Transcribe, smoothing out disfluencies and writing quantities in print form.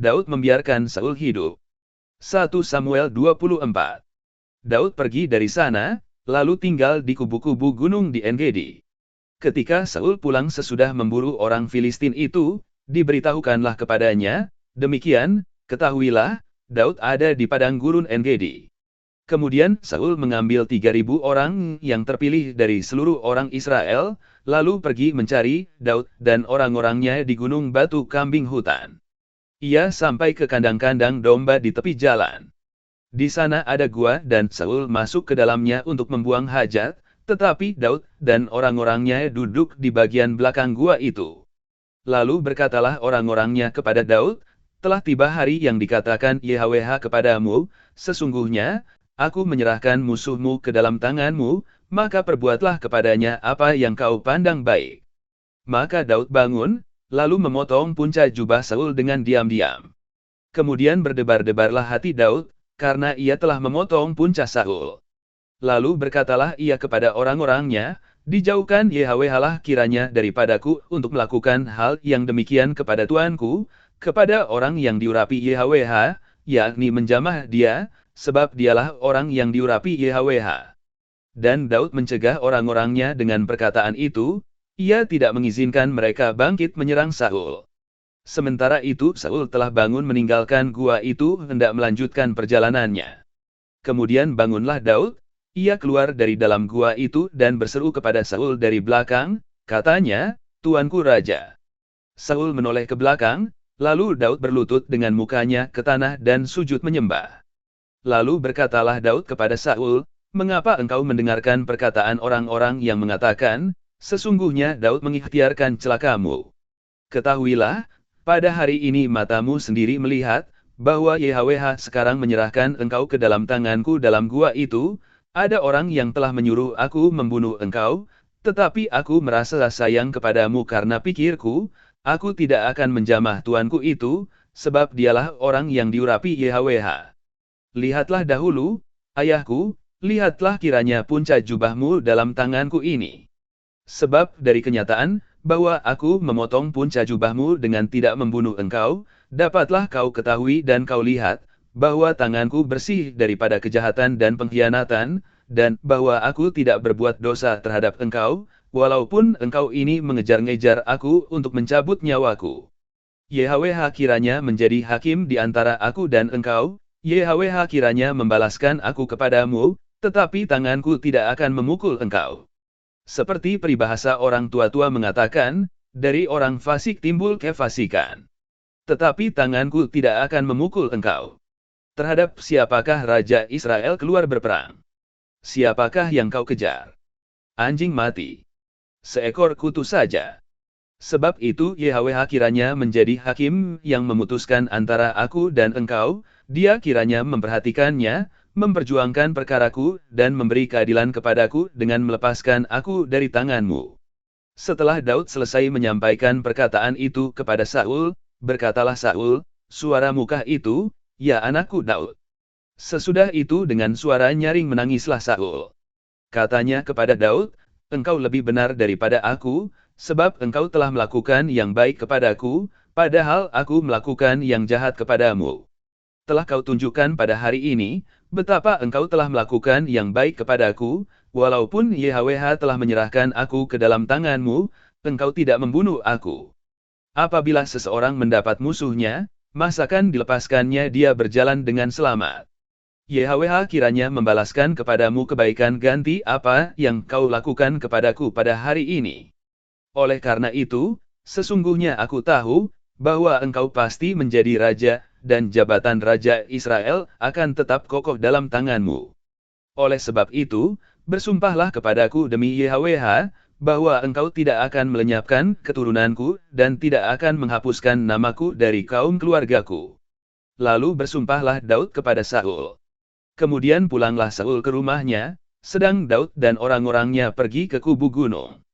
Daud membiarkan Saul hidup. 1 Samuel 24. Daud pergi dari sana, lalu tinggal di kubu-kubu gunung di En-Gedi. Ketika Saul pulang sesudah memburu orang Filistin itu, diberitahukanlah kepadanya, demikian, ketahuilah, Daud ada di padang gurun En-Gedi. Kemudian Saul mengambil 3.000 orang yang terpilih dari seluruh orang Israel, lalu pergi mencari Daud dan orang-orangnya di gunung batu kambing hutan. Ia sampai ke kandang-kandang domba di tepi jalan. Di sana ada gua dan Saul masuk ke dalamnya untuk membuang hajat, tetapi Daud dan orang-orangnya duduk di bagian belakang gua itu. Lalu berkatalah orang-orangnya kepada Daud, telah tiba hari yang dikatakan YHWH kepadamu, sesungguhnya, aku menyerahkan musuhmu ke dalam tanganmu, maka perbuatlah kepadanya apa yang kau pandang baik. Maka Daud bangun, lalu memotong punca jubah Saul dengan diam-diam. Kemudian berdebar-debarlah hati Daud, karena ia telah memotong punca Saul. Lalu berkatalah ia kepada orang-orangnya, dijauhkan YHWH lah kiranya daripadaku untuk melakukan hal yang demikian kepada tuanku, kepada orang yang diurapi YHWH, yakni menjamah dia, sebab dialah orang yang diurapi YHWH. Dan Daud mencegah orang-orangnya dengan perkataan itu, ia tidak mengizinkan mereka bangkit menyerang Saul. Sementara itu Saul telah bangun meninggalkan gua itu hendak melanjutkan perjalanannya. Kemudian bangunlah Daud, ia keluar dari dalam gua itu dan berseru kepada Saul dari belakang, katanya, Tuanku Raja. Saul menoleh ke belakang, lalu Daud berlutut dengan mukanya ke tanah dan sujud menyembah. Lalu berkatalah Daud kepada Saul, mengapa engkau mendengarkan perkataan orang-orang yang mengatakan, sesungguhnya Daud mengikhtiarkan celakamu. Ketahuilah, pada hari ini matamu sendiri melihat, bahwa YHWH sekarang menyerahkan engkau ke dalam tanganku dalam gua itu, ada orang yang telah menyuruh aku membunuh engkau, tetapi aku merasa sayang kepadamu karena pikirku, aku tidak akan menjamah tuanku itu, sebab dialah orang yang diurapi YHWH. Lihatlah dahulu, ayahku, lihatlah kiranya punca jubahmu dalam tanganku ini. Sebab dari kenyataan, bahwa aku memotong punca jubahmu dengan tidak membunuh engkau, dapatlah kau ketahui dan kau lihat, bahwa tanganku bersih daripada kejahatan dan pengkhianatan, dan bahwa aku tidak berbuat dosa terhadap engkau, walaupun engkau ini mengejar-ngejar aku untuk mencabut nyawaku. YHWH kiranya menjadi hakim di antara aku dan engkau, YHWH kiranya membalaskan aku kepadamu, tetapi tanganku tidak akan memukul engkau. Seperti peribahasa orang tua-tua mengatakan, dari orang fasik timbul kefasikan. Tetapi tanganku tidak akan memukul engkau. Terhadap siapakah Raja Israel keluar berperang? Siapakah yang kau kejar? Anjing mati. Seekor kutu saja. Sebab itu YHWH kiranya menjadi hakim yang memutuskan antara aku dan engkau, dia kiranya memperhatikannya, memperjuangkan perkaraku, dan memberi keadilan kepadaku dengan melepaskan aku dari tanganmu. Setelah Daud selesai menyampaikan perkataan itu kepada Saul, berkatalah Saul, suara-mukah itu, ya anakku Daud. Sesudah itu dengan suara nyaring menangislah Saul. Katanya kepada Daud, engkau lebih benar daripada aku, sebab engkau telah melakukan yang baik kepadaku, padahal aku melakukan yang jahat kepadamu. Telah kau tunjukkan pada hari ini, betapa engkau telah melakukan yang baik kepadaku, walaupun YHWH telah menyerahkan aku ke dalam tanganmu, engkau tidak membunuh aku. Apabila seseorang mendapat musuhnya, masakan dilepaskannya dia berjalan dengan selamat. YHWH kiranya membalaskan kepadamu kebaikan ganti apa yang kau lakukan kepadaku pada hari ini. Oleh karena itu, sesungguhnya aku tahu, bahwa engkau pasti menjadi raja, dan jabatan Raja Israel akan tetap kokoh dalam tanganmu. Oleh sebab itu, bersumpahlah kepadaku demi YHWH, bahwa engkau tidak akan melenyapkan keturunanku, dan tidak akan menghapuskan namaku dari kaum keluargaku. Lalu bersumpahlah Daud kepada Saul. Kemudian pulanglah Saul ke rumahnya, sedang Daud dan orang-orangnya pergi ke kubu gunung.